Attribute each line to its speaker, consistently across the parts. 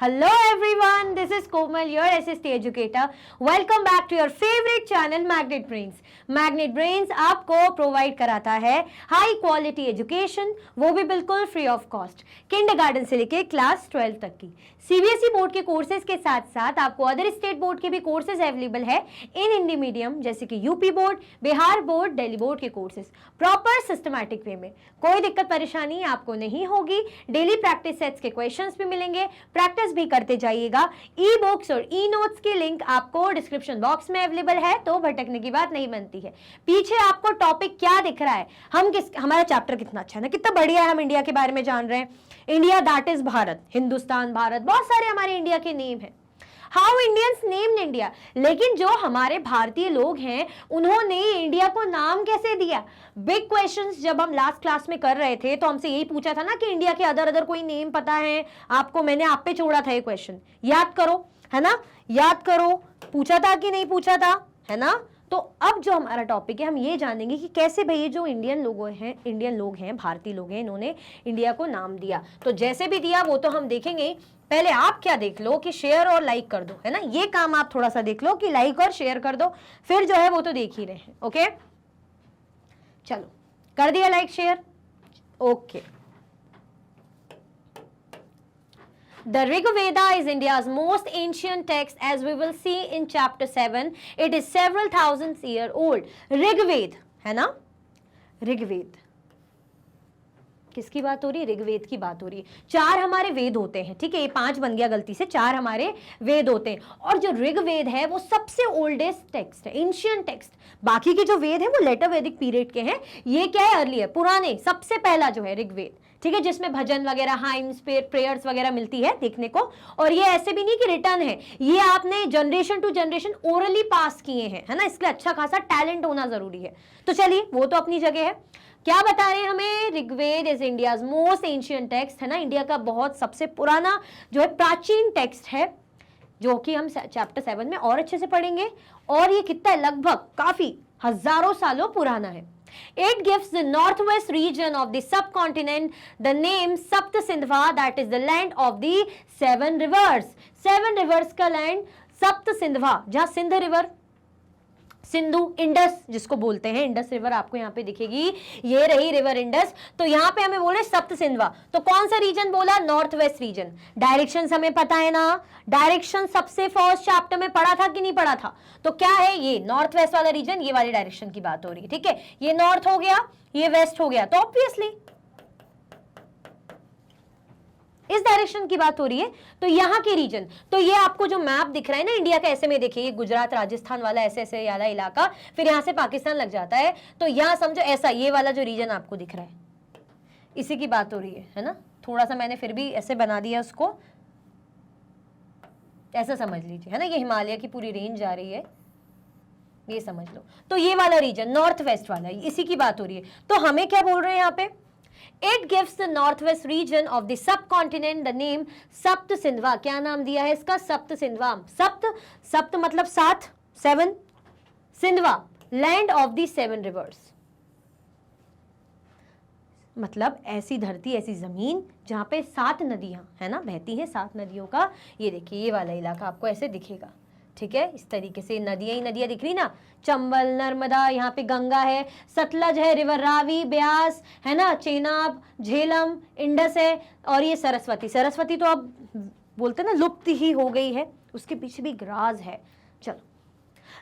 Speaker 1: Hello everyone, this is Komal, your SST educator. Welcome back to your favorite channel Magnet Brains. Magnet Brains आपको provide कराता है high quality education, वो भी बिल्कुल free of cost, kindergarten से लेके class 12 तक की। सीबीएसई बोर्ड के कोर्सेज के साथ साथ आपको अदर स्टेट बोर्ड के भी कोर्सेज अवेलेबल है इन हिंदी मीडियम, जैसे कि UP board, Bihar board, Delhi board के कोर्सेज प्रॉपर सिस्टमैटिक वे में। कोई दिक्कत परेशानी आपको नहीं होगी। डेली प्रैक्टिस सेट्स के क्वेश्चंस भी मिलेंगे, प्रैक्टिस भी करते जाइएगा। ई बुक्स और ई नोट्स की लिंक आपको डिस्क्रिप्शन बॉक्स में अवेलेबल है, तो भटकने की बात नहीं बनती है। पीछे आपको टॉपिक क्या दिख रहा है, हमारा चैप्टर कितना अच्छा है ना, कितना बढ़िया है, हम इंडिया के बारे में जान रहे हैं। India that is Bharat, Hindustan, Bharat, बहुत सारे हमारे इंडिया के नेम है। हाउ इंडियंस नेम्ड इंडिया, लेकिन जो हमारे भारतीय लोग हैं उन्होंने इंडिया को नाम कैसे दिया? बिग क्वेश्चंस जब हम लास्ट क्लास में कर रहे थे तो हमसे यही पूछा था ना कि इंडिया के अदर कोई नेम पता है आपको? मैंने आप पे छोड़ा था ये क्वेश्चन, याद करो, है ना, याद करो, पूछा था कि नहीं पूछा था, है ना। तो अब जो हमारा टॉपिक है, हम ये जानेंगे कि कैसे भाई ये जो इंडियन लोग हैं, भारतीय लोग हैं, इन्होंने इंडिया को नाम दिया। तो जैसे भी दिया वो तो हम देखेंगे। पहले आप क्या देख लो कि शेयर और लाइक कर दो, है ना, ये काम आप थोड़ा सा देख लो कि लाइक और शेयर कर दो, फिर जो है वो तो देख ही रहे हैं। ओके, चलो कर दिया like share, okay. The Rig Veda is India's most ancient text, as we will see in chapter 7. It is several thousands year old. Rigveda है ना, ऋग्वेद किसकी बात हो रही है? ऋग्वेद की बात हो रही है। 4 हमारे वेद होते हैं, ठीक है, ये 5 बन गया गलती से, 4 हमारे वेद होते हैं। और जो ऋग्वेद है वो सबसे ओल्डेस्ट टेक्स्ट है, एंशिएंट टेक्स्ट। बाकी के जो वेद है वो लेटर वैदिक पीरियड के हैं, ये क्या है, अर्ली है, पुराने। सबसे पहला जो है ऋग्वेद, ठीक है, जिसमें भजन वगैरह, हाइम्स, प्रेयर्स वगैरह मिलती है देखने को। और ये ऐसे भी नहीं कि रिटर्न है, ये आपने जनरेशन टू जनरेशन ओरली पास किए हैं, है ना, इसलिए अच्छा खासा टैलेंट होना जरूरी है। तो चलिए, वो तो अपनी जगह है। क्या बता रहे हैं हमें? Rigveda is India's most ancient text, है ना, इंडिया का बहुत सबसे पुराना जो है प्राचीन टेक्स्ट है, जो कि हम चैप्टर 7 में और अच्छे से पढ़ेंगे। और ये कितना है, लगभग काफी हजारों सालों पुराना है। It gives the northwest region of the subcontinent the name Sapt Sindhva, that is the land of the 7 rivers. 7 rivers का लैंड सप्त सिंधवा, जहां सिंध रिवर, सिंधु, इंडस जिसको बोलते हैं, इंडस रिवर आपको यहाँ पे दिखेगी, ये रही रिवर इंडस। तो यहाँ पे हमें बोले सप्त सिंधवा, तो कौन सा रीजन बोला? North west region. डायरेक्शन हमें पता है ना, डायरेक्शन सबसे फर्स्ट चैप्टर में पढ़ा था कि नहीं पढ़ा था? तो क्या है, ये नॉर्थ वेस्ट वाला रीजन, ये वाली डायरेक्शन की बात हो रही है, ठीक है। ये नॉर्थ हो गया, ये वेस्ट हो गया, तो ऑब्वियसली इस डायरेक्शन की बात हो रही है। तो यहाँ के रीजन, तो ये आपको जो मैप दिख रहा है ना इंडिया का, ऐसे में देखिए, ये गुजरात राजस्थान वाला ऐसे ऐसे वाला इलाका, फिर यहाँ से पाकिस्तान लग जाता है, तो यहाँ समझो ऐसा, ये वाला जो रीजन आपको दिख रहा है, इसी की बात हो रही है ना। थोड़ा सा मैंने फिर भी ऐसे बना दिया उसको, ऐसा समझ लीजिए, है ना, ये हिमालय की पूरी रेंज जा रही है, ये समझ लो। तो ये वाला रीजन नॉर्थ वेस्ट वाला, इसी की बात हो रही है। तो हमें क्या बोल रहे हैं यहाँ पे? It gives the northwest region of the subcontinent the name सप्त सिंधवा। क्या नाम दिया है इसका? सप्त सिंधवा। सप्त मतलब 7, 7, Sendhwa land of the 7 reverse, मतलब ऐसी धरती, ऐसी जमीन जहां पे 7 नदियां, है ना, बहती हैं, 7 नदियों का, ये देखिए ये वाला इलाका आपको ऐसे दिखेगा, ठीक है। इस तरीके से नदियां ही नदियां दिख रही ना, चंबल, नर्मदा, यहाँ पे गंगा है, सतलज है, रिवर रावी, ब्यास, है ना, चेनाब, झेलम, इंडस है, और ये सरस्वती। सरस्वती तो अब बोलते ना लुप्त ही हो गई है, उसके पीछे भी राज है। चलो,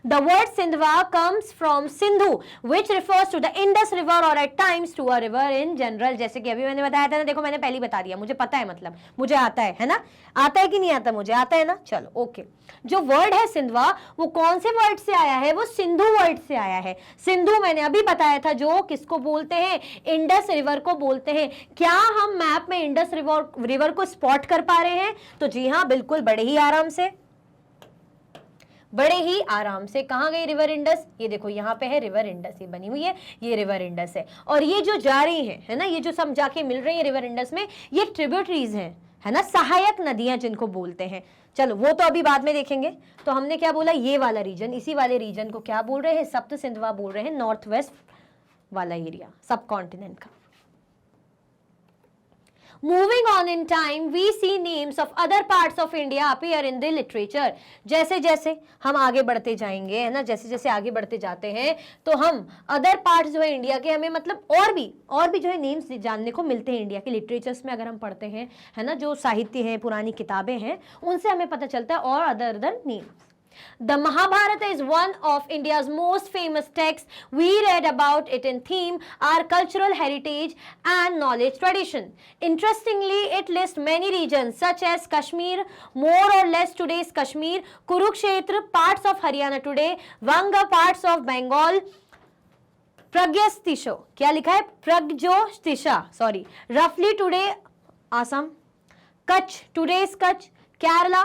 Speaker 1: The word Sindhva comes from Sindhu, which refers to the Indus River or at times to a river in general. जैसे कि अभी मैंने बताया था ना, देखो मैंने पहले ही बता दिया, मुझे पता है, मतलब मुझे आता है ना, आता है कि नहीं आता? मुझे आता है ना। चलो ओके, जो वर्ड है सिंधवा, वो कौन से वर्ड से आया है? वो सिंधु वर्ड से आया है। सिंधु मैंने अभी बताया था, जो किसको बोलते हैं? इंडस रिवर को बोलते हैं। क्या हम मैप में इंडस रिवर को स्पॉट कर पा रहे हैं? तो जी हाँ, बिल्कुल, बड़े ही आराम से, बड़े ही आराम से। कहाँ गई रिवर इंडस? ये देखो यहाँ पे है रिवर इंडस, ये बनी हुई है, ये रिवर इंडस है। और ये जो जा रही है ना, ये जो सब जाके मिल रही है रिवर इंडस में, ये ट्रिब्यूटरीज हैं, है ना, सहायक नदियां जिनको बोलते हैं। चलो वो तो अभी बाद में देखेंगे। तो हमने क्या बोला? ये वाला रीजन, इसी वाले रीजन को क्या बोल रहे हैं? सप्त सिंधवा बोल रहे हैं, नॉर्थ वेस्ट वाला एरिया, सब कॉन्टिनेंट का। Moving on in time, we see names of other parts of India appear in the literature. जैसे जैसे हम आगे बढ़ते जाएंगे, है ना, जैसे जैसे आगे बढ़ते जाते हैं तो हम अदर पार्ट्स जो है इंडिया के, हमें मतलब और भी जो है नेम्स जानने को मिलते हैं इंडिया के लिटरेचर्स में। अगर हम पढ़ते हैं, है ना, जो साहित्य है, पुरानी किताबें हैं, उनसे हमें पता चलता है और other names. The Mahabharata is one of India's most famous texts. We read about it in theme, our cultural heritage and knowledge tradition. Interestingly, it lists many regions such as Kashmir, more or less today's Kashmir, Kurukshetra, parts of Haryana today, Vanga, parts of Bengal, Pragyastisha, क्या लिखा है? Pragyastisha, sorry, roughly today Assam, Kutch, today's Kutch, Kerala,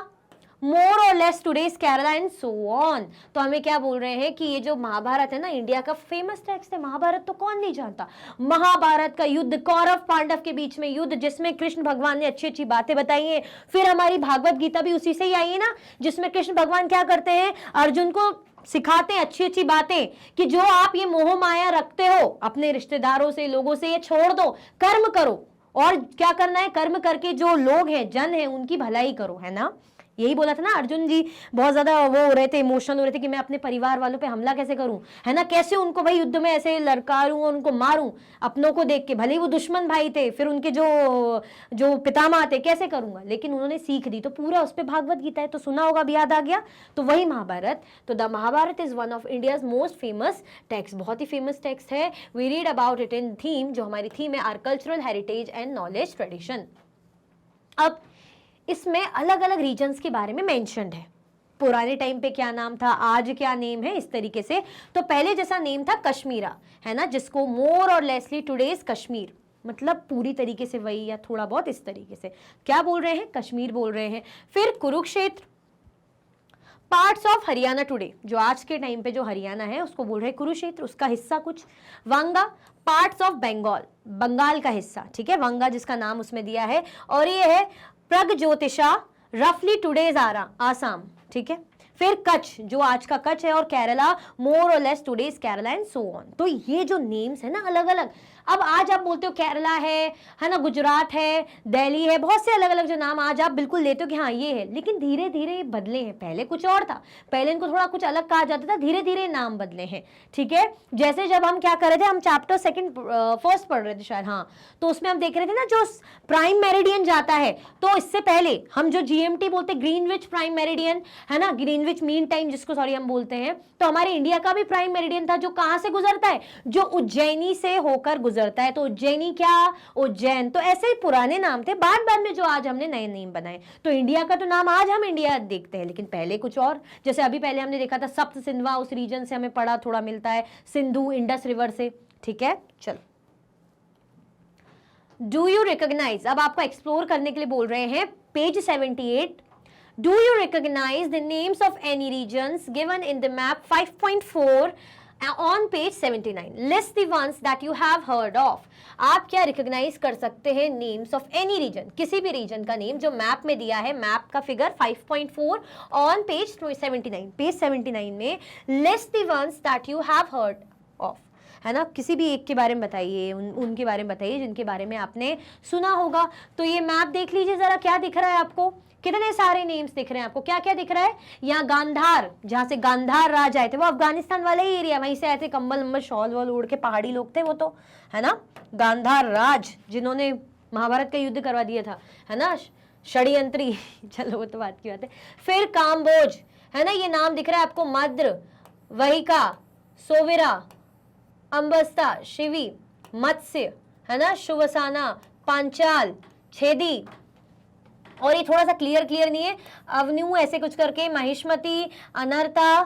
Speaker 1: मोर और less today's Kerala and so on. तो हमें क्या बोल रहे हैं कि ये जो महाभारत है ना, इंडिया का फेमस टेक्स्ट है। महाभारत तो कौन नहीं जानता। महाभारत का युद्ध, कौरव पांडव के बीच में युद्ध, जिसमें कृष्ण भगवान ने अच्छी अच्छी बातें बताई हैं। फिर हमारी भागवत गीता भी उसी से ही आई है ना, जिसमें कृष्ण भगवान क्या करते हैं, अर्जुन को सिखाते हैं अच्छी अच्छी बातें कि जो आप ये मोह माया रखते हो अपने रिश्तेदारों से, लोगों से, ये छोड़ दो, कर्म करो। और क्या करना है? कर्म करके जो लोग हैं, जन है, उनकी भलाई करो, है ना। यही बोला था ना अर्जुन जी, बहुत ज्यादा वो हो रहे थे, इमोशनल हो रहे थे कि मैं अपने परिवार वालों पे हमला कैसे करूं, है ना, कैसे उनको भाई युद्ध में ऐसे लड़कारूं और उनको मारूं अपनों को देख के, भले ही वो दुश्मन भाई थे, फिर उनके जो पितामह थे, कैसे करूंगा। लेकिन उन्होंने सीख दी, तो पूरा उस पर भागवत गीता है, तो सुना होगा, अब याद आ गया। तो वही महाभारत। तो the Mahabharata is one of India's most famous text, बहुत ही फेमस टेक्स्ट है। We read about it in theme, जो हमारी थीम है, our cultural heritage and knowledge tradition. अब इसमें अलग अलग रीजन्स के बारे में मेंशन्ड है, पुराने टाइम पे क्या नाम था, आज क्या नेम है, इस तरीके से। तो पहले जैसा नेम था कश्मीरा, है ना, जिसको मोर और लेसली टुडेज कश्मीर, मतलब पूरी तरीके से वही या थोड़ा बहुत इस तरीके से क्या बोल रहे हैं, कश्मीर बोल रहे हैं। फिर Kurukshetra, parts of Haryana today, जो आज के टाइम पे जो हरियाणा है उसको बोल रहे हैं कुरुक्षेत्र, उसका हिस्सा कुछ। वंगा, पार्ट्स ऑफ बंगाल, बंगाल का हिस्सा, ठीक है, वंगा जिसका नाम उसमें दिया है। और ये है प्रगज्योतिषा, रफली टुडेज आसाम, ठीक है। फिर कच्छ, जो आज का कच्छ है, और केरला, मोर और less today's Kerala and so on. तो ये जो नेम्स है ना अलग अलग, अब आज आप बोलते हो केरला है ना, गुजरात है, दिल्ली है, बहुत से अलग अलग जो नाम आज आप बिल्कुल लेते हो कि हाँ ये है, लेकिन धीरे धीरे ये बदले हैं। पहले कुछ और था, पहले इनको थोड़ा कुछ अलग कहा जाता था, धीरे धीरे नाम बदले हैं, ठीक है। जैसे जब हम क्या कर रहे थे, हम चैप्टर फर्स्ट पढ़ रहे थे शायद, हाँ, तो उसमें हम देख रहे थे ना जो प्राइम मेरिडियन जाता है, तो इससे पहले हम जो GMT बोलते, ग्रीनविच प्राइम मेरिडियन, है ना, ग्रीनविच मीन टाइम जिसको सॉरी हम बोलते हैं, तो हमारे इंडिया का भी प्राइम मेरिडियन था, जो कहां से गुजरता है, जो उज्जैनी से होकर गुजरता है। तो उज्जैनी क्या, उज्जैन, तो ऐसे ही पुराने नाम थे, बाद में जो आज हमने नए नेम बनाए। तो इंडिया का तो नाम आज हम इंडिया देखते हैं, लेकिन पहले कुछ और, जैसे अभी पहले हमने देखा था सप्त सिंधवा, उस रीजन से हमें पढ़ा थोड़ा मिलता है, सिंधु इंडस रिवर से, ठीक है। चलो, डू यू रिकॉग्नाइज, अब आपको एक्सप्लोर करने के लिए बोल रहे हैं, page 78। Do you recognize the names of any regions given in the map 5.4 on page 79? List the ones that you have heard of. आप क्या रिकॉग्नाइज कर सकते हैं नेम्स ऑफ एनी रीजन, किसी भी रीजन का नेम जो मैप में दिया है, मैप का फिगर 5.4 ऑन पेज 79। पेज 79 में list the ones that you have heard of, है ना, किसी भी एक के बारे में बताइए, उनके बारे में बताइए जिनके बारे में आपने सुना होगा। तो ये मैप देख लीजिए जरा, क्या दिख रहा है आपको, कितने सारे नेम्स दिख रहे हैं आपको, क्या क्या दिख रहा है। यहाँ गांधार, जहाँ से गांधार राज आए थे, वो अफगानिस्तान वाले ही एरिया, वहीं से आए थे, कंबल नंबल शॉल वॉल ओढ़ के, पहाड़ी लोग थे वो तो, है ना। गांधार राज जिन्होंने महाभारत का युद्ध करवा दिया था, है ना, षड्यंत्री चलो वो तो बात की बात है। फिर काम्बोज, है ना, ये नाम दिख रहा है आपको, मद्र, वहिका, सोविरा, अंबस्ता, शिवी, मत्स्य, है ना, शुवसाना, पांचाल, छेदी, और ये थोड़ा सा क्लियर नहीं है, अवन्यू ऐसे कुछ करके, महिष्मती, अनर्ता,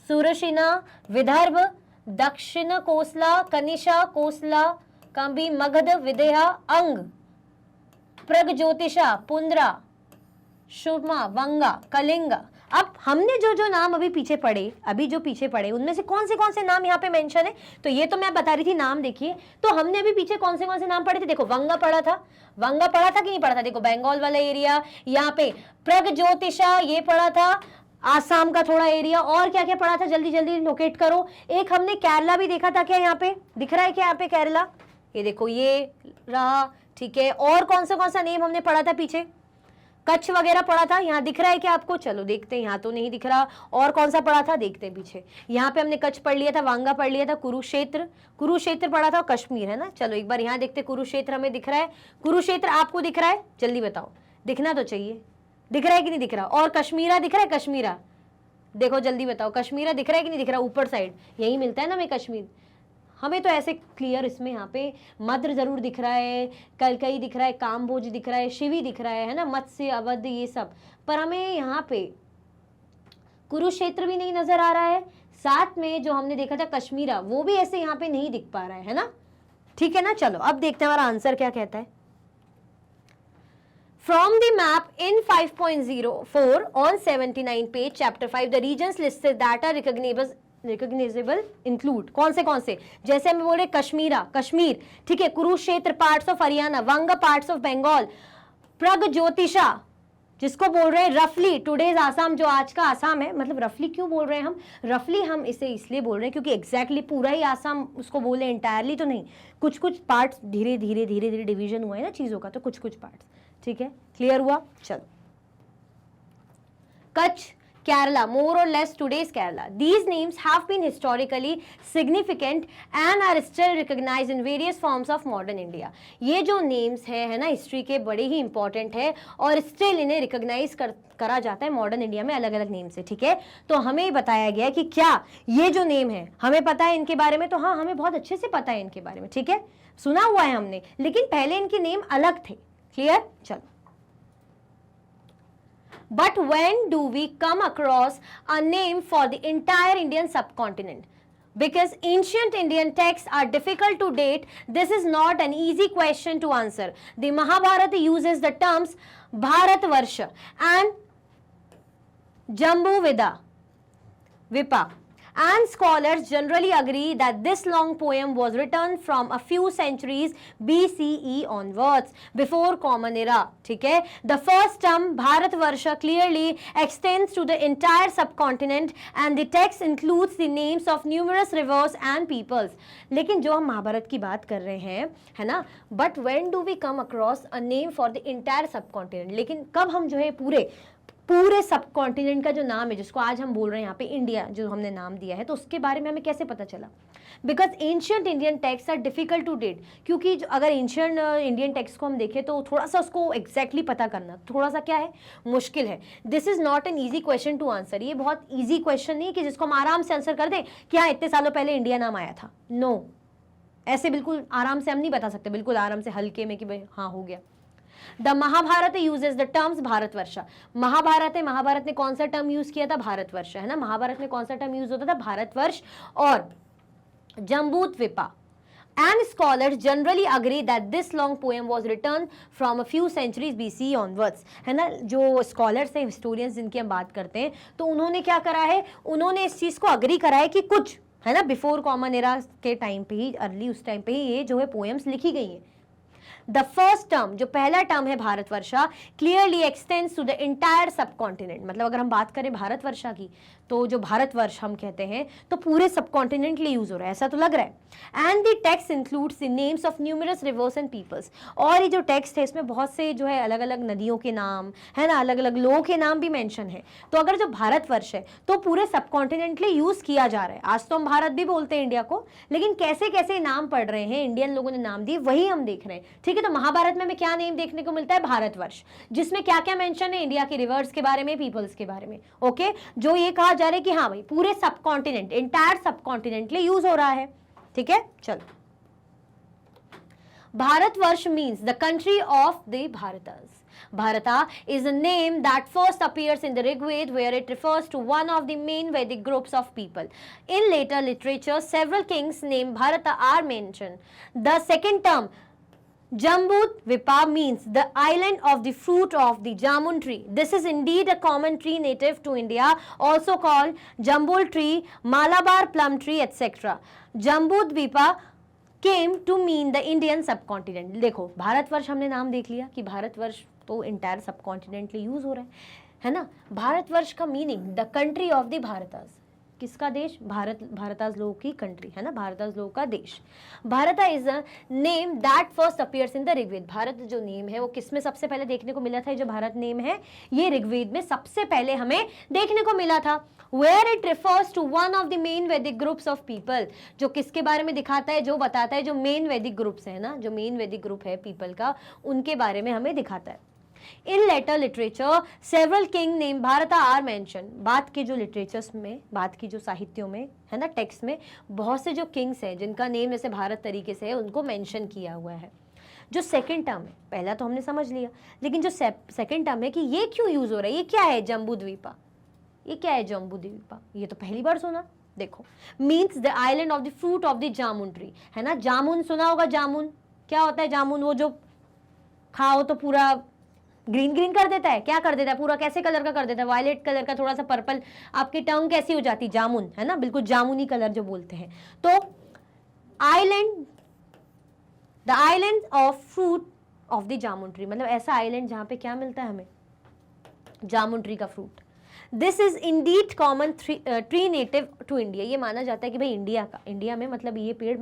Speaker 1: सुरशिना, विदर्भ, दक्षिण कोसला, कनिशा, कोसला, कंबी, मगध, विदेहा, अंग, प्रगज्योतिषा, पुंद्रा, शुमा, वंगा, कलिंगा। अब हमने जो नाम अभी पीछे पढ़े, उनमें से कौन से नाम यहाँ पे मेंशन है, तो ये तो मैं बता रही थी नाम, देखिए तो हमने अभी पीछे कौन से नाम पढ़े थे। देखो वंगा पढ़ा था कि नहीं पढ़ा था, देखो बंगाल वाला एरिया, यहाँ पे प्रगज्योतिषा ये पढ़ा था, आसाम का थोड़ा एरिया, और क्या क्या पढ़ा था, जल्दी जल्दी लोकेट करो। एक हमने केरला भी देखा था, क्या यहाँ पे दिख रहा है क्या, यहाँ पे केरला, ये देखो ये रहा ठीक है, और कौन सा नेम हमने पढ़ा था पीछे, कच्छ वगैरह पढ़ा था, यहाँ दिख रहा है क्या आपको, चलो देखते हैं, यहाँ तो नहीं दिख रहा, और कौन सा पढ़ा था देखते हैं पीछे, यहाँ पे हमने कच्छ पढ़ लिया था, वांगा पढ़ लिया था, कुरुक्षेत्र पढ़ा था, और कश्मीर है ना। चलो एक बार यहाँ देखते, कुरुक्षेत्र हमें दिख रहा है, कुरुक्षेत्र आपको दिख रहा है, जल्दी बताओ, दिखना तो चाहिए, दिख रहा है कि नहीं दिख रहा, और कश्मीरा दिख रहा है, कश्मीरा देखो जल्दी बताओ, कश्मीरा दिख रहा है कि नहीं दिख रहा, ऊपर साइड यही मिलता है ना हमें कश्मीर, हमें तो ऐसे क्लियर इसमें यहाँ पे मद्र जरूर दिख रहा है, कलकई दिख रहा है, कामभोज दिख रहा है, शिवी दिख रहा है ना, मत्स्य, अवध, ये सब, पर हमें यहाँ पे कुरुक्षेत्र भी नहीं नजर आ रहा है, साथ में जो हमने देखा था कश्मीरा वो भी ऐसे यहाँ पे नहीं दिख पा रहा है ना, ठीक है ना। चलो अब देखते हैं हमारा आंसर क्या कहता है। From the map in 5.04 on 79 page chapter 5 the regions listed that are recognizable include कौन से, जैसे हम बोल रहे कश्मीर, ठीक है, Kurukshetra parts of Haryana, Vanga parts of Bengal, Pragjyotisha जिसको बोल रहे हैं रफली टुडेज आसाम, जो आज का आसाम है, मतलब रफली क्यों बोल रहे हैं हम, रफली हम इसे इसलिए बोल रहे हैं क्योंकि एग्जैक्टली पूरा ही आसाम उसको बोले, इंटायरली तो नहीं, कुछ पार्ट्स धीरे धीरे डिवीजन हुआ है ना चीजों का, तो कुछ पार्ट्स, ठीक है, क्लियर हुआ। चलो Kutch, Kerala, more or less today's Kerala. These names have been historically significant and are still recognized in various forms of modern India. ये जो names है ना, हिस्ट्री के बड़े ही इंपॉर्टेंट है और स्टिल इन्हें रिकॉग्नाइज करा जाता है मॉडर्न इंडिया में अलग अलग नेम से, ठीक है। तो हमें बताया गया कि क्या ये जो नेम है हमें पता है इनके बारे में, तो हाँ हमें बहुत अच्छे से पता है इनके बारे में, ठीक है, सुना हुआ है हमने, लेकिन पहले इनके नेम अलग थे, क्लियर। चलो, but when do we come across a name for the entire Indian subcontinent? Because ancient Indian texts are difficult to date, this is not an easy question to answer. The Mahabharata uses the terms Bharatvarsha and Jambu Vipa, and scholars generally agree that this long poem was written from a few centuries BCE onwards, before Common Era, ठीक है। The first term Bharatvarsha clearly extends to the entire subcontinent and the text includes the names of numerous rivers and peoples. लेकिन जो हम महाभारत की बात कर रहे हैं, है ना, but when do we come across a name for the entire subcontinent, लेकिन कब हम जो है पूरे सब कॉन्टिनेंट का जो नाम है, जिसको आज हम बोल रहे हैं यहाँ पे इंडिया, जो हमने नाम दिया है, तो उसके बारे में हमें कैसे पता चला? Because ancient Indian text are difficult to date, क्योंकि अगर एंशियंट इंडियन टेक्स्ट को हम देखें तो थोड़ा सा उसको एग्जैक्टली पता करना थोड़ा सा क्या है, मुश्किल है। This is not an easy question to answer, ये बहुत ईजी क्वेश्चन नहीं कि जिसको हम आराम से आंसर कर दें कि हाँ इतने सालों पहले इंडिया नाम आया था। नो, ऐसे बिल्कुल आराम से हम नहीं बता सकते, बिल्कुल आराम से हल्के में कि भाई हाँ हो गया। The Mahabharata uses the terms Bharatvarsha, Mahabharata है, महाभारत ने कौन सा टर्म यूज किया था? भारतवर्ष, है ना। महाभारत में कौन सा टर्म यूज होता था? भारतवर्ष और जम्बूद्वीपा। And scholars generally agree that this long poem was written from a few centuries BC onwards, है ना। जो स्कॉलर्स हैं, हिस्टोरियंस जिनकी हम बात करते हैं, तो उन्होंने क्या करा है, उन्होंने इस चीज को अग्री करा है कि कुछ, है ना, बिफोर कॉमन एरा के टाइम पे ही, अर्ली उस टाइम पे ही ये जो है पोएम्स लिखी गई हैं। द फर्स्ट टर्म, जो पहला टर्म है Bharatavarsha, clearly extends to the entire subcontinent, मतलब अगर हम बात करें भारतवर्षा की, तो जो भारतवर्ष हम कहते हैं तो पूरे सबकॉन्टिनेंट के लिए यूज हो रहा है, ऐसा तो लग रहा है। And the text includes the names of numerous rivers and peoples, और ये जो टेक्स्ट है इसमें बहुत से जो है अलग अलग नदियों के नाम, है ना, अलग अलग लोगों के नाम भी मेंशन है। तो अगर जो भारतवर्ष है तो पूरे सबकॉन्टिनेंट के लिए यूज किया जा रहा है। आज तो हम भारत भी बोलते हैं इंडिया को, लेकिन कैसे कैसे नाम पढ़ रहे हैं, इंडियन लोगों ने नाम दिए, वही हम देख रहे हैं, ठीक है। तो महाभारत में हमें क्या नेम देखने को मिलता है? भारतवर्ष, जिसमें क्या क्या मेंशन है? इंडिया के रिवर्स के बारे में, पीपल्स के बारे में, ओके। जो ये कहा जा रहा है कि हाँ भाई पूरे सबकॉन्टिनेंट, एंटायर सबकॉन्टिनेंट लिए यूज हो रहा है, ठीक है। चलो, Bharatavarsha means the country of the Bharatas. Bharata is a name that first appears in the Rigveda, where it refers to one of the main Vedic groups of people. In later literature, several kings named Bharata are mentioned. The second term, Jambudvipa, means the island of the fruit of the jamun tree. This is indeed a common tree native to India, also called Jambul tree, Malabar plum tree, etc. Jambudvipa came to mean the Indian subcontinent. देखो, भारतवर्ष हमने नाम देख लिया कि भारतवर्ष तो entire subcontinent लिए use हो रहा है ना। भारतवर्ष का meaning the country of the Bharatas, किसका देश? भारत, भारताज लोगों की कंट्री है ना, भारताज लोगों का देश। Bharat is a name that first appears in the Rigveda. Bharat जो नेम है वो किस में सबसे पहले देखने को मिला था? जो भारत नेम है ये ऋग्वेद में सबसे पहले हमें देखने को मिला था। Where it refers to one of the main Vedic groups of people, जो किसके बारे में दिखाता है? जो बताता है जो मेन वैदिक ग्रुप्स है ना, जो मेन वैदिक ग्रुप है पीपल का, उनके बारे में हमें दिखाता है। In later literature several king name Bharata are mention. बात की जो लिटरेचर्स में, बात की जो साहित्यों में है ना, टेक्स्ट में बहुत से जो किंग्स हैं जिनका नेम जैसे भारत तरीके से है उनको मेंशन किया हुआ है। जो सेकंड टर्म है, पहला तो हमने समझ लिया, लेकिन जो सेकंड टर्म है कि ये क्यों यूज हो रहा है, ये क्या है जम्बू द्वीपा, ये क्या है जम्बू द्वीपा, ये तो पहली बार सुना। देखो, means the island of the fruit of the jamun tree, है ना, जामुन सुना होगा। जामुन क्या होता है? जामुन वो जो खाओ तो पूरा ग्रीन ग्रीन कर देता है, क्या कर देता है? पूरा कैसे कलर का कर देता है? वायलेट कलर का, थोड़ा सा पर्पल, आपकी टंग कैसी हो जाती? जामुन, है ना, बिल्कुल जामुनी कलर जो बोलते हैं। तो island, the island of fruit of the jamun tree, मतलब ऐसा आइलैंड जहां पे क्या मिलता है हमें? जामुन ट्री का fruit. This is indeed common tree native to India. ये माना जाता है कि भाई इंडिया का, इंडिया में मतलब ये पेड़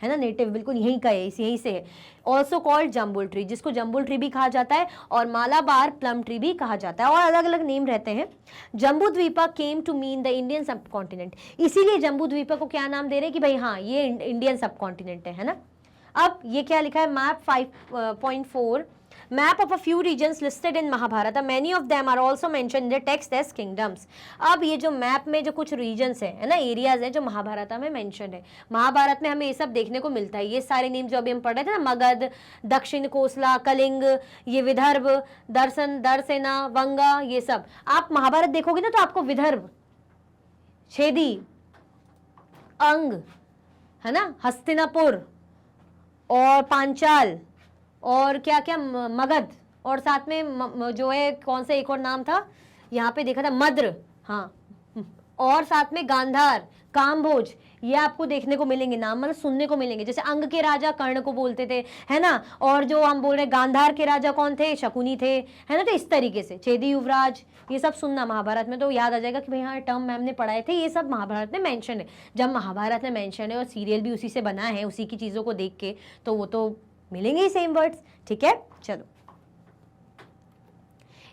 Speaker 1: है ना, नेटिव बिल्कुल यहीं का है, यहीं से है। ऑल्सो कॉल्ड जम्बुल ट्री, जिसको जम्बुल ट्री भी कहा जाता है और मालाबार प्लम ट्री भी कहा जाता है, और अलग अलग नेम रहते हैं। Jambu Dvipa came to mean the Indian subcontinent, इसीलिए जम्बू द्वीपा को क्या नाम दे रहे हैं कि भाई हाँ ये इंडियन सब कॉन्टिनेंट है ना। अब ये क्या लिखा है? Map 5.4, map of a few regions listed in Mahabharata, many of them are also mentioned in the text as kingdoms. अब ये जो मैप में जो कुछ रीजन्स है ना, एरियाज है जो महाभारत में मेंशन है, महाभारत में हमें ये सब देखने को मिलता है। ये सारे नेम जो अभी हम पढ़ रहे थे ना, मगध, दक्षिण कोसला, कलिंग, ये विदर्भ, दरसेना, वंगा, ये सब आप महाभारत देखोगे ना तो आपको विदर्भ, छेदी, अंग, है ना, हस्तिनापुर और पांचाल और क्या क्या मगध, और साथ में जो है कौन सा एक और नाम था यहाँ पे देखा था, मद्र, हाँ, और साथ में गांधार, कामभोज, ये आपको देखने को मिलेंगे नाम, मतलब सुनने को मिलेंगे। जैसे अंग के राजा कर्ण को बोलते थे, है ना, और जो हम बोल रहे गांधार के राजा कौन थे? शकुनी थे, है ना। तो इस तरीके से चेदी युवराज, ये सब सुनना महाभारत में, तो याद आ जाएगा कि भाई हाँ टर्म मैम ने पढ़ाए थे, ये सब महाभारत में मेंशन है। जब महाभारत में मेंशन है और सीरियल भी उसी से बना है, उसी की चीज़ों को देख के, तो वो तो मिलेंगे ही सेम वर्ड्स, ठीक है। चलो,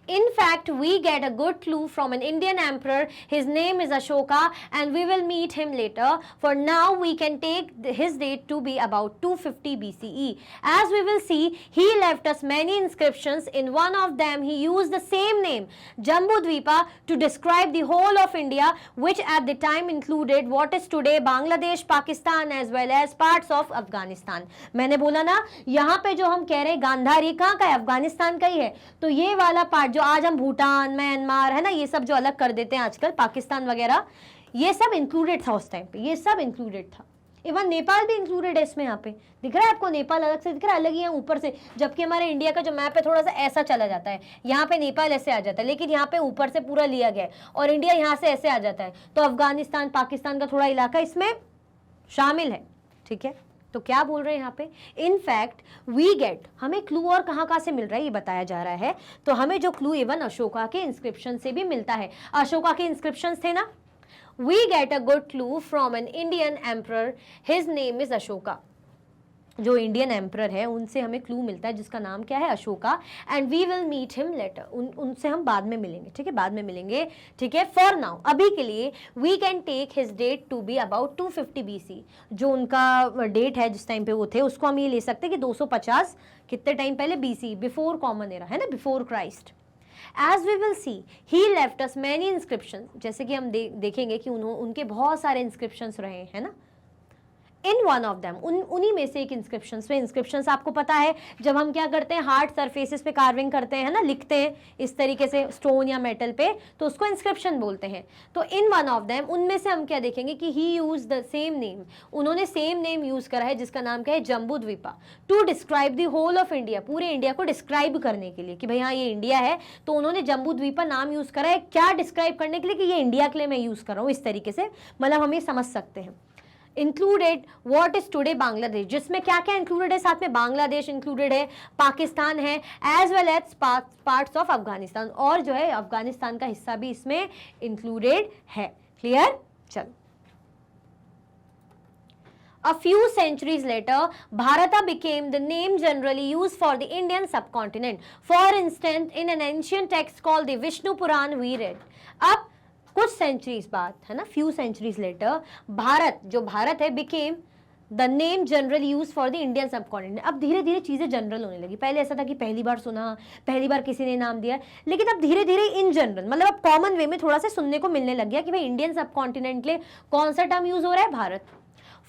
Speaker 1: in fact we get a good clue from an Indian emperor. His name is Ashoka and we will meet him later. For now we can take his date to be about 250 BCE. As we will see, he left us many inscriptions. In one of them he used the same name, Jambudvipa, to describe the whole of India, which at the time included what is today Bangladesh, Pakistan as well as parts of Afghanistan. मैंने बोला ना, यहाँ पे जो हम कह रहे हैं गांधार, ये कहाँ का है? अफगानिस्तान का ही है। तो ये वाला पार्ट जो आज हम भूटान, म्यांमार, है ना, ये सब जो अलग कर देते हैं आजकल, पाकिस्तान वगैरह, ये सब इंक्लूडेड था उस टाइम पे, ये सब इंक्लूडेड था। इवन नेपाल भी इंक्लूडेड है इसमें। यहाँ पे दिख रहा है आपको नेपाल अलग से दिख रहा है, अलग ही है ऊपर से, जबकि हमारे इंडिया का जो मैप है थोड़ा सा ऐसा चला जाता है, यहाँ पे नेपाल ऐसे आ जाता है, लेकिन यहाँ पे ऊपर से पूरा लिया गया है और इंडिया यहाँ से ऐसे आ जाता है। तो अफगानिस्तान, पाकिस्तान का थोड़ा इलाका इसमें शामिल है, ठीक है। तो क्या बोल रहे हैं यहाँ पे? इनफैक्ट वी गेट, हमें क्लू और कहाँ से मिल रहा है ये बताया जा रहा है। तो हमें जो क्लू इवन अशोका के इंस्क्रिप्शन से भी मिलता है। अशोका के इंस्क्रिप्शन थे ना, we get a good clue from an Indian emperor, his name is Ashoka. जो इंडियन एम्परर है उनसे हमें क्लू मिलता है जिसका नाम क्या है? Ashoka. And we will meet him later, उनसे हम बाद में मिलेंगे, ठीक है, बाद में मिलेंगे, ठीक है। फॉर नाउ, अभी के लिए, we can take his date to be about 250 BC। जो उनका डेट है जिस टाइम पे वो थे, उसको हम ये ले सकते हैं कि 250 कितने टाइम पहले? BC, बिफोर कॉमन एरा, है ना, before Christ. As we will see, he left us many inscriptions, जैसे कि हम देखेंगे कि उनके बहुत सारे इंस्क्रिप्शंस रहे, है ना। इन वन ऑफ देम, उन्हीं में से एक इंस्क्रिप्शंस में, इंस्क्रिप्शंस आपको पता है जब हम क्या करते हैं, हार्ड सरफेसेस पे कार्विंग करते हैं, है ना, लिखते हैं इस तरीके से स्टोन या मेटल पे, तो उसको इंस्क्रिप्शन बोलते हैं। तो इन वन ऑफ देम, उनमें से हम क्या देखेंगे कि he use the same name, उन्होंने सेम नेम यूज करा है जिसका नाम क्या है? Jambudvipa, to describe the whole of India, पूरे इंडिया को डिस्क्राइब करने के लिए कि भाई हाँ ये इंडिया है, तो उन्होंने जम्बूद्वीपा नाम यूज करा है क्या डिस्क्राइब करने के लिए कि ये इंडिया के लिए मैं यूज कर रहा हूँ, इस तरीके से मतलब हम ये समझ सकते हैं। Included what is today Bangladesh, जिसमें क्या क्या इंक्लूडेड है? साथ में बांग्लादेश इंक्लूडेड है, पाकिस्तान है, as well as parts of Afghanistan, और जो है अफगानिस्तान का हिस्सा भी इसमें इंक्लूडेड है, क्लियर? चलो, A few centuries later, Bharata became the name generally used for the Indian subcontinent. For instance, in an ancient text called the Vishnu Puran, we read. अब कुछ centuries बाद, है ना, few centuries later, भारत, जो भारत है, became the name generally used for the Indian subcontinent. अब धीरे धीरे चीजें जनरल होने लगी. पहले ऐसा था कि पहली बार सुना, पहली बार किसी ने नाम दिया, लेकिन अब धीरे धीरे इन जनरल, मतलब अब कॉमन वे में थोड़ा सा सुनने को मिलने लग गया कि भाई इंडियन सबकॉन्टिनेंट के लिए कौन सा टर्म यूज हो रहा है? भारत.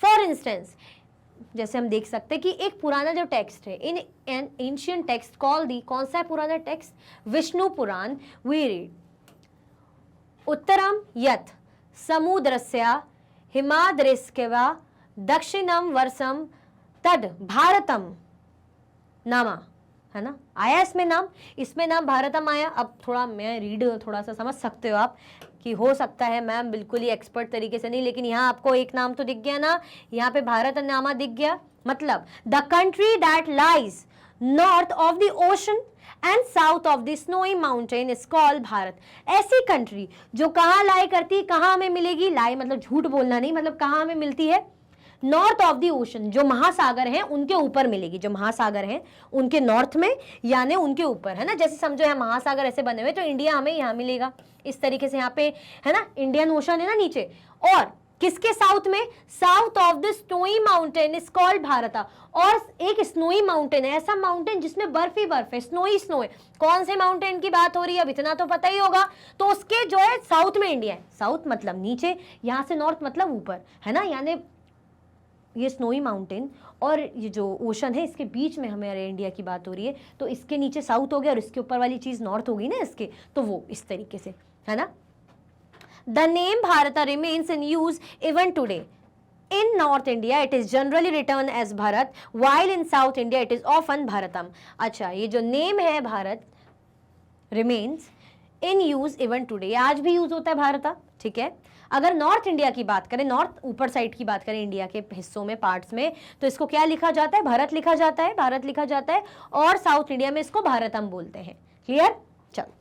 Speaker 1: फॉर इंस्टेंस, जैसे हम देख सकते हैं कि एक पुराना जो टेक्स्ट है, in an ancient text called the, कौन सा है पुराना text? Vishnu Purana. We read, उत्तरम यथ समुद्रस्य हिमाद्रिस्केवा दक्षिणम वर्षम तद भारतम नामा, है ना, आया इसमें नाम, इसमें नाम भारतम आया. अब थोड़ा मैं रीड थोड़ा सा समझ सकते हो आप कि हो सकता है मैम बिल्कुल ही एक्सपर्ट तरीके से नहीं, लेकिन यहाँ आपको एक नाम तो दिख गया ना, यहाँ पे भारत नामा दिख गया. मतलब the country that lies north of the ocean and south of the snowy mountain is called Bharat. ऐसी कंट्री जो कहाँ लाई करती, कहाँ हमें मिलेगी? लाई मतलब झूठ बोलना नहीं, मतलब कहाँ हमें मिलती है? नॉर्थ ऑफ द ओशन, जो महासागर हैं उनके ऊपर मिलेगी. जो महासागर हैं उनके नॉर्थ में, यानी उनके ऊपर, है ना. जैसे समझो यहाँ महासागर ऐसे बने हुए, तो इंडिया हमें यहाँ मिलेगा इस तरीके से. यहाँ पे है ना इंडियन ओशन है ना नीचे, और किसके साउथ में? South of the snowy mountain is called Bharat. और एक स्नोई माउंटेन है, ऐसा माउंटेन जिसमें बर्फ ही बर्फ है, स्नोई स्नो है. कौन से माउंटेन की बात हो रही है? अब इतना तो पता ही होगा. तो उसके जो है साउथ में इंडिया है. साउथ मतलब नीचे, यहाँ से नॉर्थ मतलब ऊपर, है ना. यानी ये स्नोई माउंटेन और ये जो ओशन है, इसके बीच में हमारे इंडिया की बात हो रही है. तो इसके नीचे साउथ हो गया और इसके ऊपर वाली चीज नॉर्थ हो गई ना इसके, तो वो इस तरीके से, है ना. The name Bharat remains in use even today. In North India it is generally written as Bharat, while in South India it is often Bharatam. अच्छा, ये जो नेम है Bharat remains in use even today, आज भी यूज होता है भारत, ठीक है. अगर नॉर्थ इंडिया की बात करें, नॉर्थ ऊपर साइड की बात करें इंडिया के हिस्सों में, पार्ट्स में, तो इसको क्या लिखा जाता है? भारत लिखा जाता है, भारत लिखा जाता है. और साउथ इंडिया में इसको भारतम बोलते हैं. क्लियर? चलो,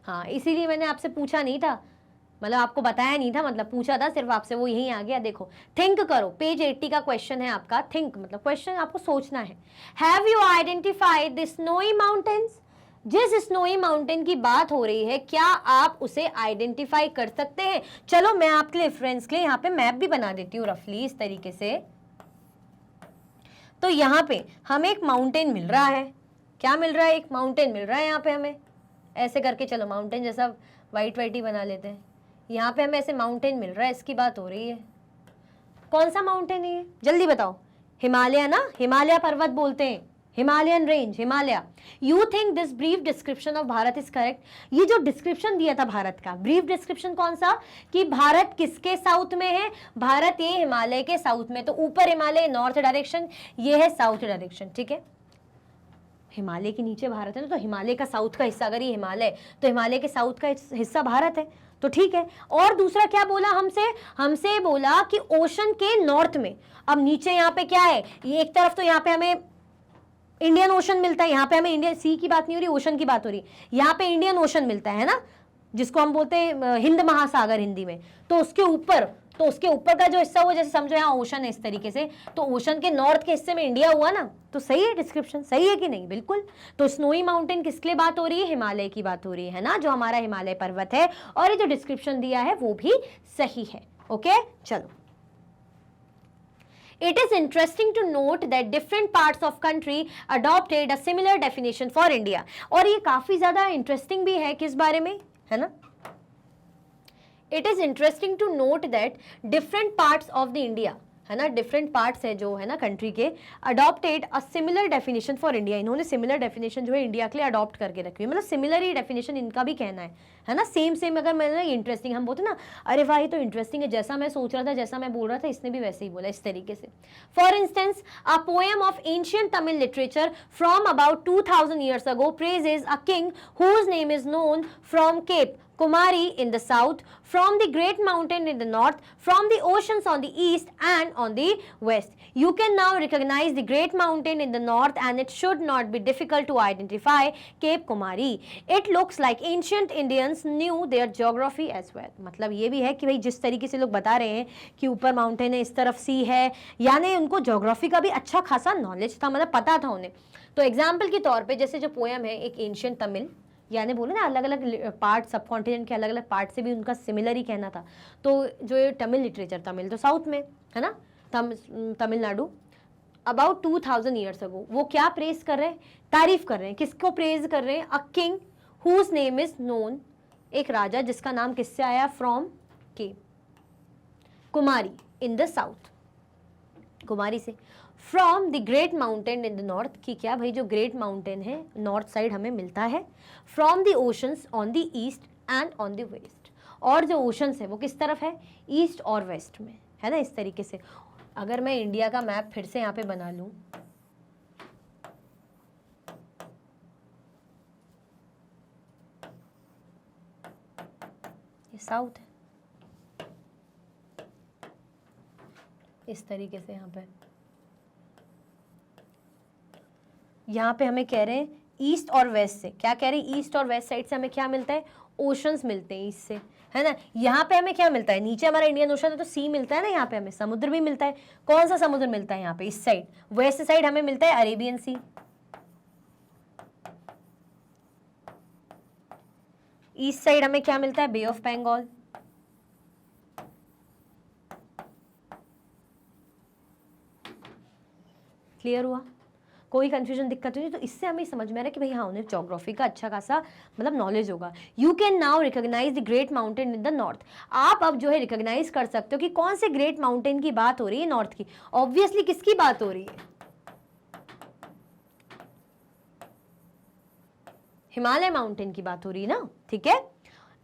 Speaker 1: हाँ, इसीलिए मैंने आपसे पूछा नहीं था, मतलब आपको बताया नहीं था, मतलब पूछा था सिर्फ आपसे, वो यहीं आ गया. देखो, थिंक करो, पेज 80 का क्वेश्चन है आपका. थिंक मतलब क्वेश्चन आपको सोचना है. Have you identified the snowy mountains? जिस स्नोई माउंटेन की बात हो रही है, क्या आप उसे आइडेंटिफाई कर सकते हैं? चलो मैं आपके लिए फ्रेंड्स के लिए यहाँ पे मैप भी बना देती हूँ रफली इस तरीके से. तो यहाँ पे हमें एक माउंटेन मिल रहा है. क्या मिल रहा है? एक माउंटेन मिल रहा है यहाँ पे हमें, ऐसे करके. चलो माउंटेन जैसा वाइट वाइट ही बना लेते हैं. यहाँ पे हमें ऐसे माउंटेन मिल रहा है, इसकी बात हो रही है. कौन सा माउंटेन है ये? जल्दी बताओ. हिमालय ना, हिमालय पर्वत बोलते हैं, Himalayan range, Himalaya. You think this brief description of Bharat is correct? ये जो डिस्क्रिप्शन दिया था भारत का, ब्रीफ डिस्क्रिप्शन कौन सा? कि भारत किसके साउथ में है? भारत ये हिमालय के साउथ में. तो ऊपर हिमालय नॉर्थ डायरेक्शन, ये है साउथ डायरेक्शन, ठीक है. हिमालय के नीचे भारत है ना, तो हिमालय का साउथ का हिस्सा, अगर ये हिमालय, तो हिमालय के साउथ का हिस्सा भारत है, तो ठीक है. और दूसरा क्या बोला हमसे बोला कि ओशन के नॉर्थ में. अब नीचे यहाँ पे क्या है? ये एक तरफ तो यहाँ पे हमें इंडियन ओशन मिलता है, यहाँ पे हमें इंडियन सी की बात नहीं हो रही, ओशन की बात हो रही. यहाँ पे इंडियन ओशन मिलता है ना, जिसको हम बोलते हैं हिंद महासागर हिंदी में. तो उसके ऊपर का जो हिस्सा हुआ, जैसे समझो यहाँ ओशन है इस तरीके से, तो ओशन के नॉर्थ के हिस्से में इंडिया हुआ ना. तो सही है डिस्क्रिप्शन, सही है कि नहीं? बिल्कुल. तो स्नोई माउंटेन किसके लिए बात हो रही है? हिमालय की बात हो रही है ना, जो हमारा हिमालय पर्वत है. और ये जो डिस्क्रिप्शन दिया है वो भी सही है. ओके, चलो. It is interesting to note that different parts of country adopted a similar definition for India. और ये काफी ज्यादा इंटरेस्टिंग भी है, किस बारे में, है ना. It is interesting to note that different parts of the India, है ना, डिफरेंट पार्ट्स है जो है ना कंट्री के, adopted a similar definition for India. इन्होंने सिमिलर डेफिनेशन जो है इंडिया के लिए अडॉप्ट करके रखी है. मतलब सिमिलर ही डेफिनेशन इनका भी कहना है ना. सेम. अगर मैंने इंटरेस्टिंग, हम बोलते ना, अरे भाई तो इंटरेस्टिंग है, जैसा मैं सोच रहा था, जैसा मैं बोल रहा था, इसने भी वैसे ही बोला, इस तरीके से. For instance, a poem of ancient Tamil literature from about 2000 years ago praises a king whose name is known from Cape Kumari in the south, from the great mountain in the north, from the oceans on the east and on the west. You can now recognize the great mountain in the north and it should not be difficult to identify Cape Kumari. It looks like ancient Indians knew their geography as well. मतलब ये भी है कि भाई जिस तरीके से लोग बता रहे हैं कि ऊपर माउंटेन है, इस तरफ सी है, यानी उनको ज्योग्राफी का भी अच्छा खासा नॉलेज था, मतलब पता था उन्हें. तो एग्जाम्पल के तौर पे जैसे जो पोएम है एक एंशियंट तमिल, यानी बोले ना अलग अलग पार्ट, सब कॉन्टिनेंट के अलग अलग पार्ट से भी उनका सिमिलर ही कहना था. तो जो ये तमिल लिटरेचर, तमिल तो साउथ में है ना, तमिलनाडु, अबाउट 2000 ईयर्स अगो, वो क्या प्रेज कर रहे हैं, तारीफ कर रहे हैं. किसको प्रेज कर रहे हैं? A king whose name is known, एक राजा जिसका नाम किससे आया? फ्रॉम के कुमारी इन द साउथ, कुमारी से. From the great mountain in the north, कि क्या भाई जो ग्रेट माउंटेन है नॉर्थ साइड हमें मिलता है. From the oceans on the east and on the west, और जो ओशंस है वो किस तरफ है? ईस्ट और वेस्ट में, है ना. इस तरीके से अगर मैं इंडिया का मैप फिर से यहाँ पे बना लूँ, ये साउथ है, इस तरीके से यहाँ पे हमें कह रहे हैं ईस्ट और वेस्ट से. क्या कह रहे हैं? ईस्ट और वेस्ट साइड से हमें क्या मिलता है? ओशंस मिलते हैं ईस्ट से, है ना. यहाँ पे हमें क्या मिलता है? नीचे हमारा इंडियन ओशन है तो सी मिलता है ना, यहाँ पे हमें समुद्र भी मिलता है. कौन सा समुद्र मिलता है यहाँ पे? इस साइड, वेस्ट साइड हमें मिलता है अरेबियन सी. ईस्ट साइड हमें क्या मिलता है? बे ऑफ बंगाल. क्लियर हुआ? कोई कंफ्यूजन, दिक्कत नहीं. तो इससे हमें समझ में आ रहा है कि भाई हाँ उन्हें ज्योग्राफी का अच्छा खासा मतलब नॉलेज होगा. You can now recognise the great mountain in the north. आप अब जो है रिकॉग्नाइज कर सकते हो कि कौन से ग्रेट माउंटेन की बात हो रही है नॉर्थ की. ऑब्वियसली किसकी बात हो रही है? हिमालय माउंटेन की बात हो रही है ना, ठीक है.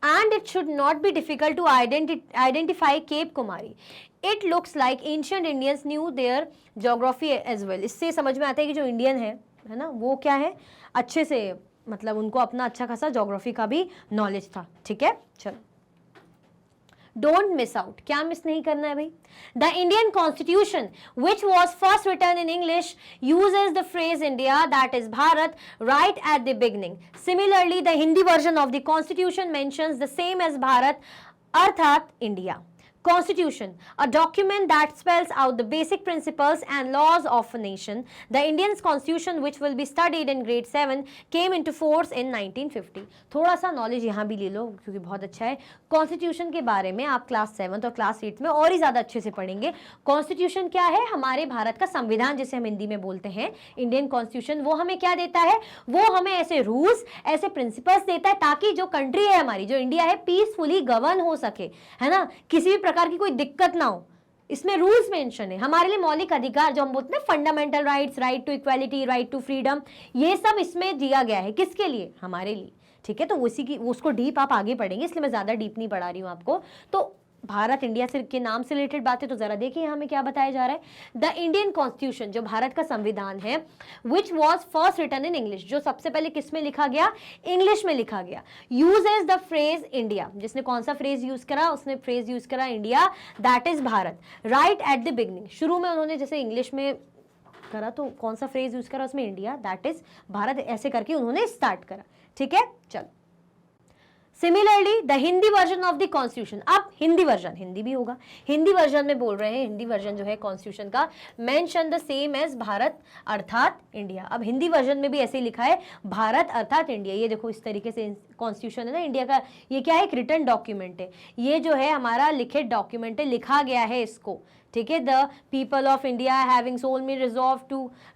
Speaker 1: And it should not be difficult to identify Cape Kumari. It looks like ancient Indians knew their geography as well. इससे समझ में आता है कि जो इंडियन है ना, वो क्या है, अच्छे से मतलब उनको अपना अच्छा खासा ज्योग्राफी का भी नॉलेज था. ठीक है, चलो. डोंट मिस आउट, क्या मिस नहीं करना है भाई? The Indian constitution which was first written in English uses the phrase India, that is Bharat, right at the beginning. Similarly the Hindi version of the constitution mentions the same as Bharat, अर्थात India. Constitution, a document that spells out the basic principles and laws of a nation. The Indian Constitution, which will be studied in grade 7, came into force in 1950. थोड़ा सा knowledge यहाँ भी ले लो क्योंकि बहुत अच्छा है. कॉन्स्टिट्यूशन के बारे में आप क्लास 7 और क्लास 8 में और ही ज़्यादा अच्छे से पढ़ेंगे. कॉन्स्टिट्यूशन क्या है? हमारे भारत का संविधान, जिसे हम हिंदी में बोलते हैं इंडियन कॉन्स्टिट्यूशन. वो हमें क्या देता है? वो हमें ऐसे रूल्स, ऐसे प्रिंसिपल्स देता है ताकि जो कंट्री है हमारी, जो इंडिया है, पीसफुली गवर्न हो सके, है ना. किसी भी प्रकार की कोई दिक्कत ना हो. इसमें रूल्स मेंशन है. हमारे लिए मौलिक अधिकार जो हम बोलते हैं fundamental rights, right to equality, right to freedom, ये सब इसमें दिया गया है. किसके लिए? हमारे लिए. ठीक है, तो उसी की उसको डीप आप आगे पढ़ेंगे, इसलिए मैं ज्यादा डीप नहीं पढ़ा रही हूँ आपको. तो भारत इंडिया से के नाम से रिलेटेड बातें तो जरा देखिए हमें क्या बताया जा रहा है. द इंडियन कॉन्स्टिट्यूशन, जो भारत का संविधान है, which was first written in English, जो सबसे पहले किस में लिखा गया? इंग्लिश में लिखा गया. यूजेज द फ्रेज इंडिया, जिसने कौन सा फ्रेज यूज करा? उसने फ्रेज यूज करा India, that is Bharat, right at the beginning. शुरू में उन्होंने जैसे इंग्लिश में करा तो कौन सा फ्रेज यूज करा? उसमें इंडिया, दैट इज भारत, ऐसे करके उन्होंने स्टार्ट करा. ठीक है, चलो. Similarly the Hindi version of the constitution, अब हिंदी वर्जन, हिंदी भी होगा, हिंदी वर्जन में बोल रहे हैं, हिंदी वर्जन जो है कॉन्स्टिट्यूशन का, mention the same as Bharat अर्थात इंडिया. अब हिंदी वर्जन में भी ऐसे ही लिखा है भारत अर्थात इंडिया. ये देखो इस तरीके से कॉन्स्टिट्यूशन है ना इंडिया का. ये क्या है? एक रिटन डॉक्यूमेंट है. ये जो है हमारा लिखित डॉक्यूमेंट है, लिखा गया है इसको. ठीक है, the people of India having solely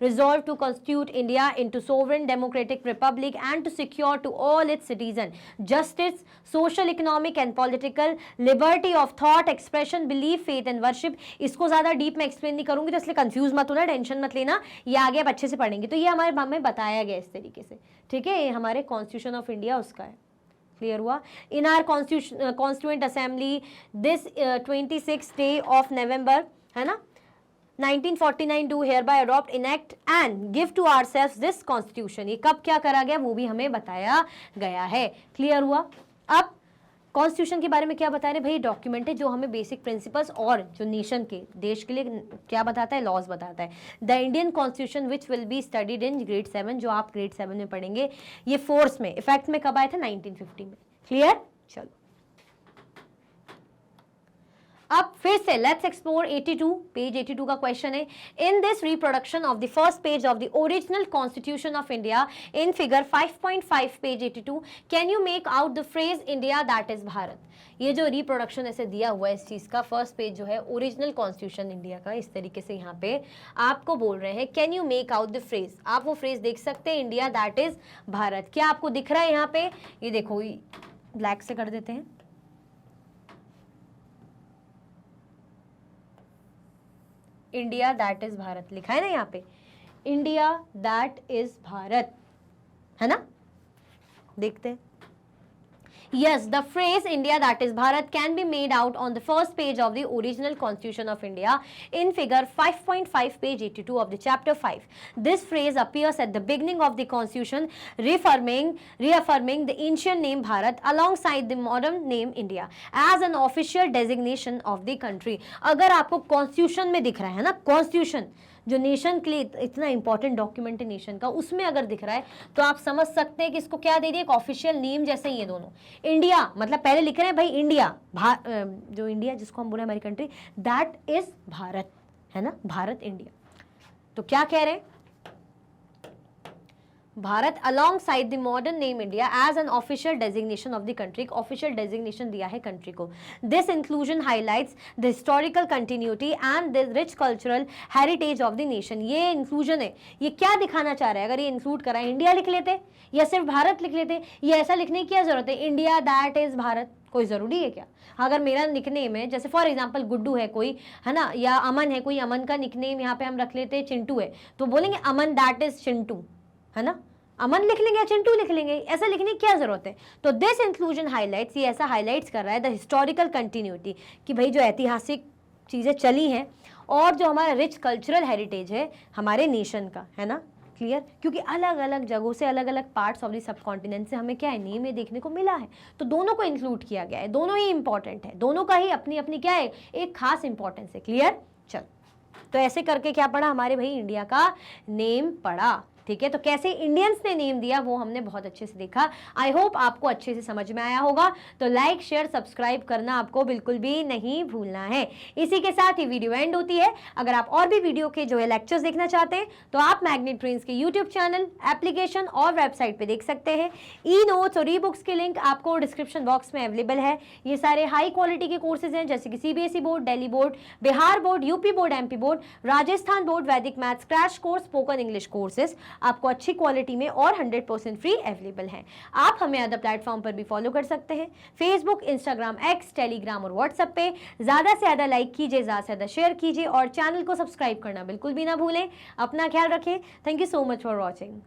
Speaker 1: resolved to constitute India into sovereign democratic republic and to secure to all its citizens justice, social, economic and political liberty of thought, expression, belief, faith and worship. इसको ज़्यादा deep में explain नहीं करूँगी तो इसलिए confuse मत होना, tension मत लेना, ये आगे आप अच्छे से पढ़ेंगे. तो ये हमारे हमें बताया गया इस तरीके से. ठीक है, ये हमारे कॉन्स्टिट्यूशन ऑफ इंडिया उसका है. क्लियर हुआ? इन our constituent assembly this 26th day of November, है ना, 1949 do hereby adopt, enact and give to ourselves this constitution. ये कब क्या करा गया वो भी हमें बताया गया है. क्लियर हुआ? अब कॉन्स्टिट्यूशन के बारे में क्या बता रहे भाई, डॉक्यूमेंट है जो हमें बेसिक प्रिंसिपल्स और जो नेशन के, देश के लिए क्या बताता है, लॉज बताता है। The Indian constitution which will be studied in grade 7, जो आप ग्रेड 7 में पढ़ेंगे, ये फोर्स में इफेक्ट में कब आया था, 1950 में। क्लियर? चलो अब फिर से लेट्स एक्सप्लोर 82, पेज 82 का क्वेश्चन है, in this reproduction of the first page of the original constitution of India in figure 5.5 page 82, can you make out the phrase India that is Bharat. ये जो रिप्रोडक्शन ऐसे दिया हुआ है इस चीज का, फर्स्ट पेज जो है ओरिजिनल कॉन्स्टिट्यूशन इंडिया का, इस तरीके से यहाँ पे आपको बोल रहे हैं can you make out the phrase, आप वो फ्रेज देख सकते हैं, इंडिया दैट इज भारत। क्या आपको दिख रहा है यहाँ पे, ये देखो ब्लैक से कर देते हैं, इंडिया दैट इज भारत लिखा है ना यहाँ पे, इंडिया दैट इज भारत, है ना, देखते हैं। Yes, the phrase India that is Bharat can be made out on the first page of the original Constitution of India in figure 5.5 page 82 of the chapter 5. This phrase appears at the beginning of the Constitution, reaffirming the ancient name Bharat alongside the modern name India as an official designation of the country. अगर आपको Constitution में दिख रहा है ना, Constitution जो nation के लिए इतना इंपॉर्टेंट डॉक्यूमेंट है नेशन का, उसमें अगर दिख रहा है तो आप समझ सकते हैं कि इसको क्या दे दिए, एक ऑफिशियल नेम जैसे ये दोनों। इंडिया मतलब पहले लिख रहे हैं भाई इंडिया, जो इंडिया जिसको हम बोले हमारी कंट्री, दैट इज भारत, है ना, भारत इंडिया। तो क्या कह रहे हैं, Bharat alongside the modern name India as an official designation of the country, एक official designation दिया है कंट्री को। This inclusion highlights the historical continuity and the rich cultural heritage of the nation। ये inclusion है, ये क्या दिखाना चाह रहा है, अगर ये इंक्लूड करा है, इंडिया लिख लेते या सिर्फ भारत लिख लेते, ये ऐसा लिखने की क्या जरूरत है, इंडिया दैट इज भारत, कोई जरूरी है क्या। अगर मेरा निकनेम है, जैसे फॉर एग्जांपल गुड्डू है कोई, है ना, या अमन है कोई, अमन का निकनेम यहाँ पे हम रख लेते हैं चिंटू है, तो बोलेंगे अमन दैट इज चिंटू, है ना, अमन लिख लेंगे या चिंटू लिख लेंगे, ऐसा लिखने की क्या जरूरत है। तो दिस इंक्लूजन हाईलाइट्स, ये ऐसा हाईलाइट्स कर रहा है द हिस्टोरिकल कंटिन्यूटी, कि भाई जो ऐतिहासिक चीज़ें चली हैं और जो हमारा रिच कल्चरल हेरिटेज है हमारे नेशन का, है ना, क्लियर, क्योंकि अलग अलग जगहों से, अलग अलग parts of the sub continent से हमें क्या है, नेम में देखने को मिला है, तो दोनों को इंक्लूड किया गया है, दोनों ही इंपॉर्टेंट है, दोनों का ही अपनी अपनी क्या है, एक खास इंपॉर्टेंस है। क्लियर? चल, तो ऐसे करके क्या पढ़ा हमारे भाई, इंडिया का नेम पढ़ा, ठीक है। तो कैसे इंडियंस ने नेम दिया वो हमने बहुत अच्छे से देखा। आई होप आपको अच्छे से समझ में आया होगा। तो लाइक शेयर सब्सक्राइब करना आपको बिल्कुल भी नहीं भूलना है। इसी के साथ ये वीडियो एंड होती है। अगर आप और भी वीडियो के जो है लेक्चर्स देखना चाहते हैं तो आप मैग्नेट ब्रेन्स के यूट्यूब चैनल, एप्लीकेशन और वेबसाइट पे देख सकते हैं। ई नोट्स और ई बुक्स के लिंक आपको डिस्क्रिप्शन बॉक्स में अवेलेबल है। ये सारे हाई क्वालिटी के कोर्सेज हैं, जैसे कि CBSE board, Delhi board, Bihar board, UP board, MP board, Rajasthan board, Vedic maths crash course, spoken English courses आपको अच्छी क्वालिटी में और 100% फ्री अवेलेबल हैं। आप हमें अदर प्लेटफॉर्म पर भी फॉलो कर सकते हैं, फेसबुक, इंस्टाग्राम, एक्स, टेलीग्राम और व्हाट्सएप पे। ज़्यादा से ज़्यादा लाइक कीजिए, ज़्यादा से ज़्यादा शेयर कीजिए और चैनल को सब्सक्राइब करना बिल्कुल भी ना भूलें। अपना ख्याल रखें। Thank you so much for watching.